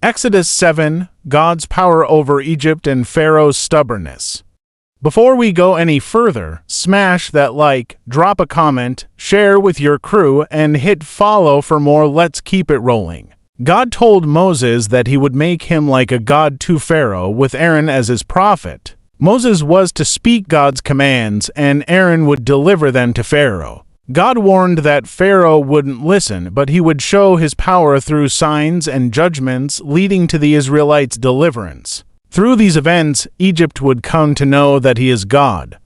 Exodus 7, God's power over Egypt and Pharaoh's stubbornness. Before we go any further, smash that like, drop a comment, share with your crew, and hit follow for more. Let's keep it rolling. God told Moses that he would make him like a god to Pharaoh, with Aaron as his prophet. Moses was to speak God's commands, and Aaron would deliver them to Pharaoh. God warned that Pharaoh wouldn't listen, but he would show his power through signs and judgments, leading to the Israelites' deliverance. Through these events, Egypt would come to know that he is God.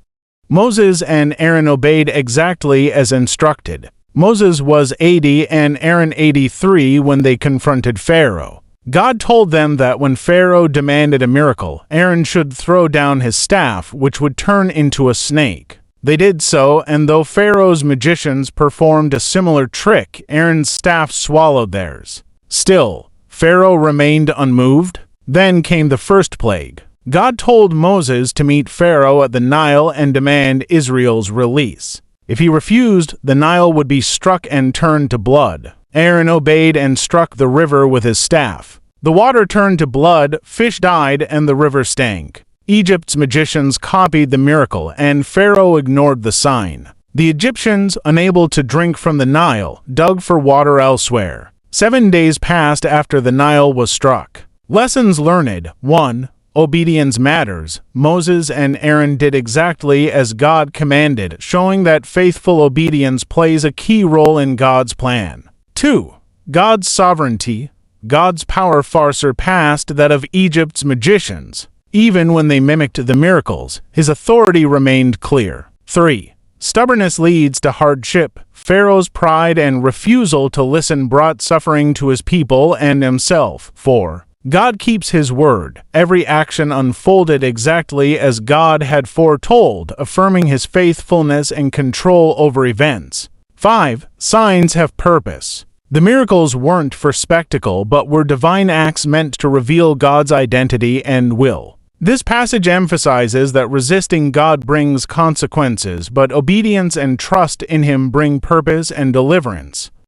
Moses and Aaron obeyed exactly as instructed. Moses was 80 and Aaron 83 when they confronted Pharaoh. God told them that when Pharaoh demanded a miracle, Aaron should throw down his staff, which would turn into a snake. They did so, and though Pharaoh's magicians performed a similar trick, Aaron's staff swallowed theirs. Still, Pharaoh remained unmoved. Then came the first plague. God told Moses to meet Pharaoh at the Nile and demand Israel's release. If he refused, the Nile would be struck and turned to blood. Aaron obeyed and struck the river with his staff. The water turned to blood, fish died, and the river stank. Egypt's magicians copied the miracle, and Pharaoh ignored the sign. The Egyptians, unable to drink from the Nile, dug for water elsewhere. 7 days passed after the Nile was struck. Lessons learned. 1. Obedience matters. Moses and Aaron did exactly as God commanded, showing that faithful obedience plays a key role in God's plan. 2. God's sovereignty. God's power far surpassed that of Egypt's magicians. Even when they mimicked the miracles, his authority remained clear. 3. Stubbornness leads to hardship. Pharaoh's pride and refusal to listen brought suffering to his people and himself. 4. God keeps his word. Every action unfolded exactly as God had foretold, affirming his faithfulness and control over events. 5. Signs have purpose. The miracles weren't for spectacle but were divine acts meant to reveal God's identity and will. This passage emphasizes that resisting God brings consequences, but obedience and trust in him bring purpose and deliverance.